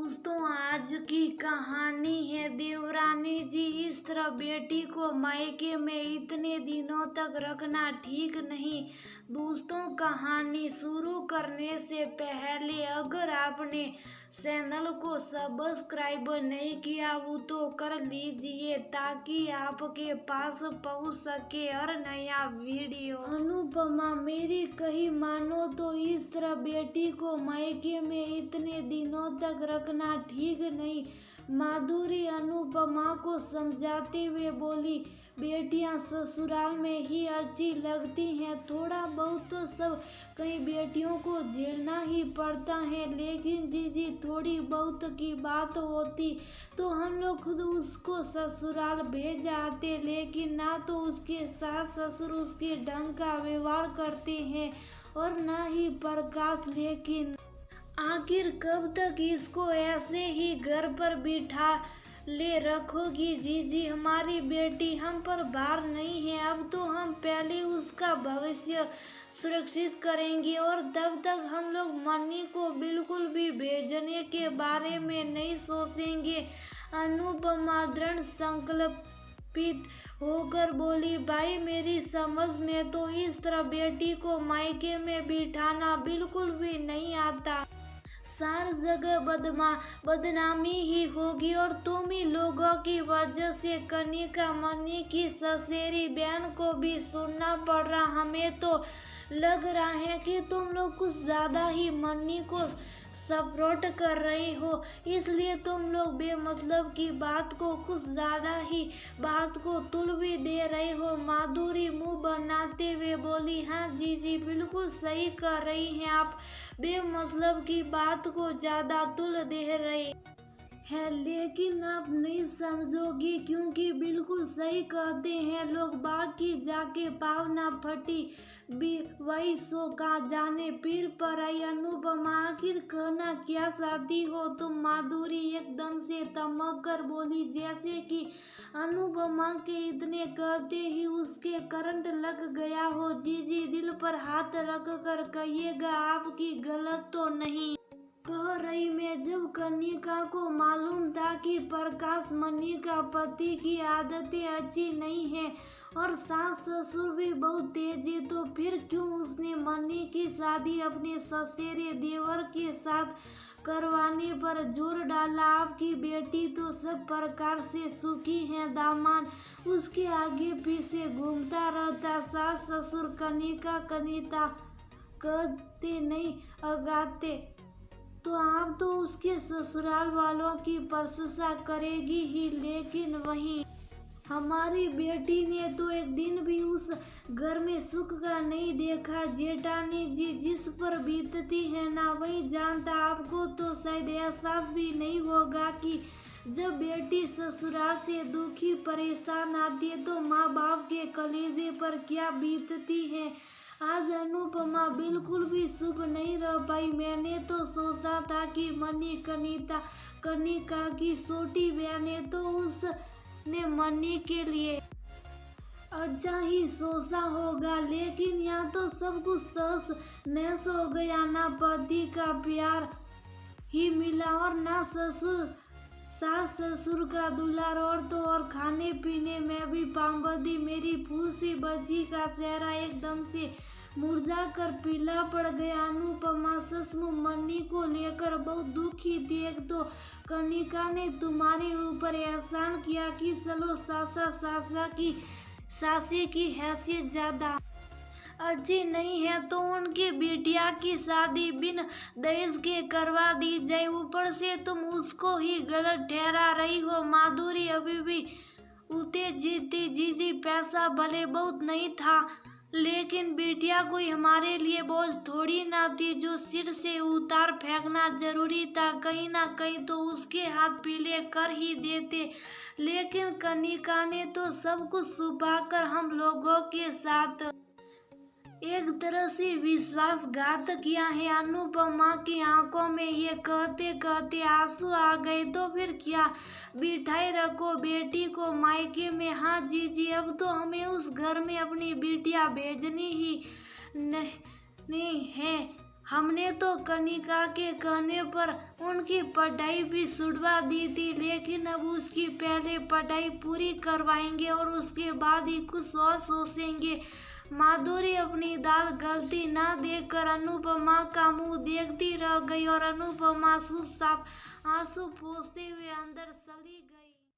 दोस्तों, आज की कहानी है देवरानी जी। इस तरह बेटी को मायके में इतने दिनों तक रखना ठीक नहीं। दोस्तों, कहानी शुरू करने से पहले अगर आपने चैनल को सब्सक्राइब नहीं किया वो तो कर लीजिए ताकि आपके पास पहुंच सके हर नया वीडियो। अनुपमा, मेरी कही मानो तो इस तरह बेटी को मायके में इतने दिनों तक रखना ठीक नहीं। माधुरी अनुपमा को समझाते हुए बोली, बेटियां ससुराल में ही अच्छी लगती हैं। थोड़ा बहुत तो सब कई बेटियों को झेलना ही पड़ता है, लेकिन जीजी थोड़ी बहुत की बात होती तो हम लोग खुद उसको ससुराल भेज आते, लेकिन ना तो उसके सास ससुर उसके ढंग का व्यवहार करते हैं और ना ही प्रकाश। लेकिन आखिर कब तक इसको ऐसे ही घर पर बिठा ले रखोगी जीजी? हमारी बेटी हम पर भार नहीं है। अब तो हम पहले उसका भविष्य सुरक्षित करेंगे और तब तक हम लोग मनी को बिल्कुल भी भेजने के बारे में नहीं सोचेंगे। अनुपमा दृढ़ संकल्पित होकर बोली, भाई मेरी समझ में तो इस तरह बेटी को मायके में बिठाना बिल्कुल भी नहीं आता। सार जगह बदनामी ही होगी और तुम ही लोगों की वजह से कनिका मनी की ससेरी बहन को भी सुनना पड़ रहा। हमें तो लग रहा है कि तुम लोग कुछ ज्यादा ही मनी को सपोर्ट कर रही हो, इसलिए तुम लोग बेमतलब की बात को कुछ ज्यादा ही बात को तुल भी दे रहे हो। माधुरी मुंह बनाते हुए बोली, हाँ जीजी बिल्कुल सही कर रही हैं आप, बेमतलब की बात को ज्यादा तुल दे रहे है, लेकिन आप नहीं समझोगी क्योंकि बिल्कुल सही कहते हैं लोग बाग की जाके पावना फटी वही सो का जाने पीर पर आई। अनुपमा, आखिर कहना क्या चाहती हो तुम? माधुरी एकदम से तमक कर बोली, जैसे कि अनुपमा के इतने कहते ही उसके करंट लग गया हो। जीजी दिल पर हाथ रख कर कहिएगा, आपकी गलत तो नहीं कह रही मैं। जब कनिका को मालूम था कि प्रकाश मनी का पति की आदतें अच्छी नहीं है और सास ससुर भी बहुत तेज है, तो फिर क्यों उसने मनी की शादी अपने ससेरे देवर के साथ करवाने पर जोर डाला? आपकी बेटी तो सब प्रकार से सुखी है, दामाद उसके आगे पीछे घूमता रहता, सास ससुर कनिका कनिता कहते नहीं अगाते, तो आप तो उसके ससुराल वालों की प्रशंसा करेगी ही। लेकिन वहीं हमारी बेटी ने तो एक दिन भी उस घर में सुख का नहीं देखा। जेठानी जी जिस पर बीतती है ना वही जानता। आपको तो शायद एहसास भी नहीं होगा कि जब बेटी ससुराल से दुखी परेशान आती है तो माँ बाप के कलेजे पर क्या बीतती है। आज अनुपमा बिल्कुल भी शुभ नहीं रह पाई। मैंने तो सोचा था कि मनी कनिका की छोटी बहन है तो उसने मनी के लिए अच्छा ही सोचा होगा, लेकिन यहाँ तो सब कुछ तहस नहस हो गया। ना पति का प्यार ही मिला और ना सास ससुर का दुलार, और तो और खाने पीने में भी पाबंदी। मेरी फूसी बच्ची का चेहरा एकदम से मुरझा कर पीला पड़ गया। अनुपमा सचमुच मनी को लेकर बहुत दुखी थी। एक तो कनिका ने तुम्हारे ऊपर एहसान किया कि चलो सासे की हैसियत ज्यादा अच्छी नहीं है तो उनकी बिटिया की शादी बिन दहेज के करवा दी जाए, ऊपर से तुम उसको ही गलत ठहरा रही हो। माधुरी अभी भी उत्तेजित थी। जीजी पैसा भले बहुत नहीं था, लेकिन बिटिया कोई हमारे लिए बोझ थोड़ी ना थी जो सिर से उतार फेंकना जरूरी था। कहीं ना कहीं तो उसके हाथ पीले कर ही देते, लेकिन कनिका ने तो सब कुछ छुपाकर हम लोगों के साथ एक तरह से विश्वासघात किया है। अनुपमा की आंखों में ये कहते कहते आंसू आ गए। तो फिर क्या, बिठाई रखो बेटी को मायके में। हाँ जीजी, अब तो हमें उस घर में अपनी बिटिया भेजनी ही नहीं है। हमने तो कनिका के कहने पर उनकी पढ़ाई भी छुड़वा दी थी, लेकिन अब उसकी पहले पढ़ाई पूरी करवाएंगे और उसके बाद ही कुछ और सोचेंगे। माधुरी अपनी दाल गलती ना देखकर अनुपमा का मुंह देखती रह गई और अनुपमा चुपचाप आंसू पोंछते हुए अंदर चली गई।